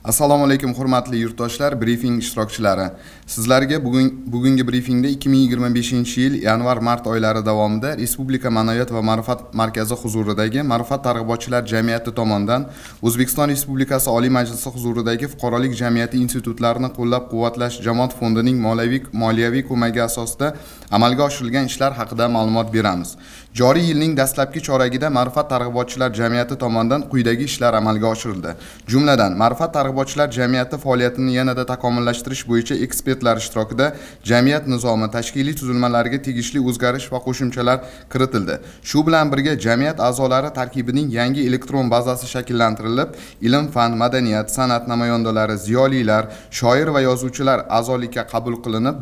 Assalomu alaykum hurmatli yurtdoshlar, briefing ishtirokchilari. Sizlarga bugungi briefingda 2025-yil yanvar-mart oylari davomida Respublika Ma'naviyat va ma'rifat markazi huzuridagi Ma'rifat targ'ibotchilar jamiyati tomonidan O'zbekiston Respublikasi Oliy Majlisi huzuridagi Fuqarolik jamiyati institutlarini qo'llab-quvvatlash jamoat fondining moliyaviy ko'magi asosida amalga oshirilgan ishlar haqida ma'lumot beramiz. Joriy yilning dastlabki choragida Ma'rifat targ'ibotchilar jamiyati tomonidan quyidagi ishlar amalga oshirildi. Jumladan, Ma'rifat targ'ibotchilar jamiyati faoliyatini yanada takomillashtirish bo'yicha ekspertlar ishtirokida jamiyat nizomi, tashkiliy tuzilmalariga tegishli o'zgarish va qo'shimchalar kiritildi. Shu bilan birga jamiyat a'zolari tarkibining yangi elektron bazasi shakllantirilib, ilm, fan, madaniyat, san'at namoyandalari, ziyolilar, shoir va yozuvchilar a'zolikka qabul qilinib,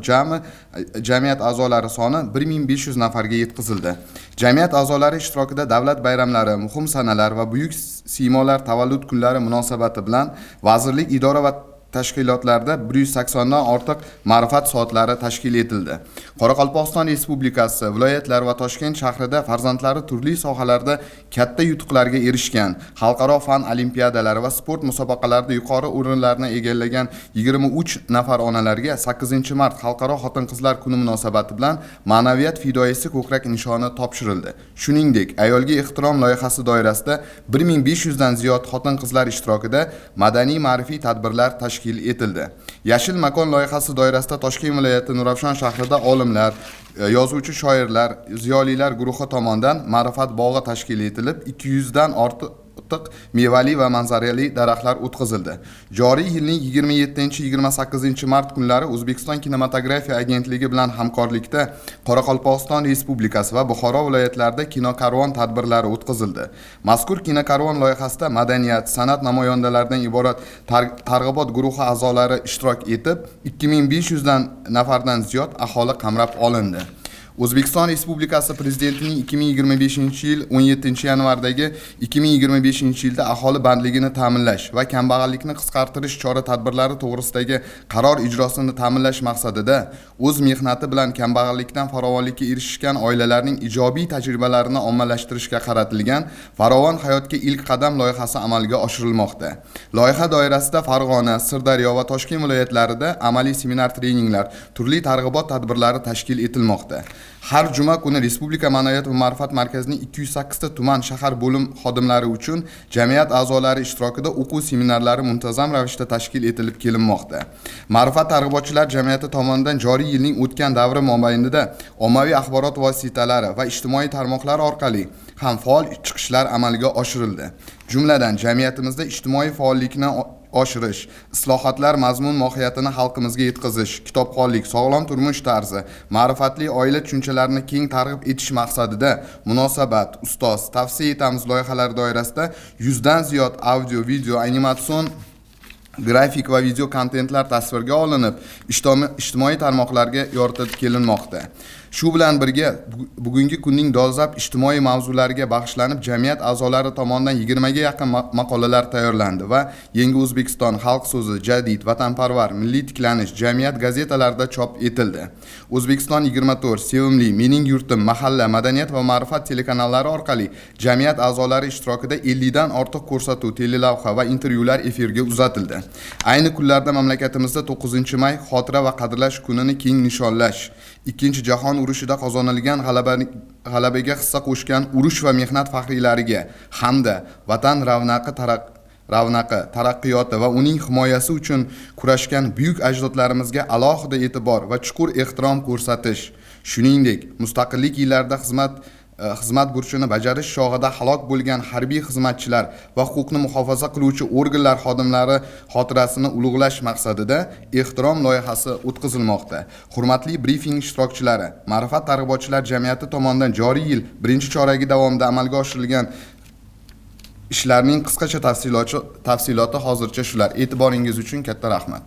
jamiyat a'zolari soni 1500 nafarga yetkazildi. Jamiyat a'zolari ishtirokida davlat bayramlari, muhim sanalar va buyuk siymolar tavallud kunlari munosabati bilan vazirlik, idora va tashkilotlarda 180 dan ortiq ma'rifat soatlari tashkil etildi. Qoraqalpog'iston Respublikasi, viloyatlar va Toshkent shahrida farzandlari turli sohalarda katta yutuqlarga erishgan, xalqaro fan olimpiadalari va sport musobaqalarida yuqori o'rinlarni egallagan 23 nafar onalarga 8-mart Xalqaro xotin-qizlar kuni munosabati bilan ma'naviyat fidoyisi ko'krak nishoni topshirildi. Shuningdek, ayolga ehtirom loyihasi doirasida 1500 dan ziyod xotin-qizlar ishtirokida madaniy-ma'rifiy tadbirlar tashkil etildi. Yashil makon loyihasi doirasida Toshkent viloyati Nurafshon shahrida olimlar, yozuvchi shoirlar, ziyolilar guruhi tomonidan ma'rifat bog'i tashkil etilib, 200 dan ortiq mevali va manzarali daraxtlar o'tqazildi. Joriy yilning 27-28 kunlari O'zbekiston kinematografiya agentligi bilan hamkorlikda Qoraqalpog'iston Respublikasi va Buxoro viloyatlarida kinokarvon tadbirlari o'tkazildi. Mazkur kinokarvon loyihasida madaniyat, san'at namoyandalaridan iborat targ'ibot guruhi a'zolari ishtirok etib, 2500 nafardan ziyod aholi qamrab olindi. O'zbekiston Respublikasi Prezidentining 2025-yil 17-yanvardagi 2025-yilda aholi bandligini ta'minlash va kambag'allikni qisqartirish chora-tadbirlari to'g'risidagi qaror ijrosini ta'minlash maqsadida o'z mehnati bilan kambag'allikdan farovonlikka erishgan oilalarning ijobiy tajribalarini ommalashtirishga qaratilgan Farovon hayotga ilk qadam loyihasi amalga oshirilmoqda. Loyiha doirasida Farg'ona, Sirdaryo va Toshkent viloyatlarida amaliy seminar-treninglar, turli targ'ibot tadbirlari tashkil etilmoqda. Har juma kuni Respublika Ma'naviyat va ma'rifat markazining 208 ta tuman shahar bo'lim xodimlari uchun jamiyat a'zolari ishtirokida o'quv seminarlari muntazam ravishda tashkil etilib kelinmoqda. Ma'rifat targ'ibotchilar jamiyati tomonidan joriy yilning o'tgan davri mobaynida ommaviy axborot vositalari va ijtimoiy tarmoqlar orqali ham faol chiqishlar amalga oshirildi. Jumladan, jamiyatimizda ijtimoiy faollikni oshirish, islohotlar mazmun mohiyatini xalqimizga yetkazish, kitobxonlik, sog'lom turmush tarzi, ma'rifatli oila tushunchalarini keng targ'ib etish maqsadida munosabat, ustoz, tavsiya etamiz loyihalari doirasida 100 dan ziyod audio, video, animatsion, grafik va video kontentlar tasvirga olinib, ijtimoiy tarmoqlarga yoritib kelinmoqda. Shu bilan birga bugungi kunning dolzarb ijtimoiy mavzulariga bag'ishlanib jamiyat a'zolari tomonidan 20 ga yaqin maqolalar tayyorlandi va Yangi O'zbekiston, Xalq so'zi, Jadid, Vatanparvar, Milliy tiklanish jamiyat gazetalarida chop etildi. O'zbekiston 24, Sevimli, Mening yurtim, Mahalla, Madaniyat va ma'rifat telekanallari orqali jamiyat a'zolari ishtirokida 50 dan ortiq ko'rsatuv, telelavha va intervyular efirga uzatildi. Ayni kunlarda mamlakatimizda 9-may xotira va qadrlash kunini keng nishonlash, Ikkinchi jahon urushida qozonilgan g'alabaga hissa qo'shgan urush va mehnat faxriylariga hamda vatan ravnaqi, taraqqiyoti va uning himoyasi uchun kurashgan buyuk ajdodlarimizga alohida e'tibor va chuqur ehtirom ko'rsatish, shuningdek, mustaqillik yillarida xizmat burchini bajarish chog'ida halok bo'lgan harbiy xizmatchilar va huquqni muhofaza qiluvchi organlar xodimlari xotirasini ulug'lash maqsadida ehtirom loyihasi o'tkazilmoqda. Hurmatli briefing ishtirokchilari, Ma'rifat targ'ibotchilar jamiyati tomonidan joriy yil 1-choragi davomida amalga oshirilgan ishlarning qisqacha tafsiloti hozircha shular. E'tiboringiz uchun katta rahmat.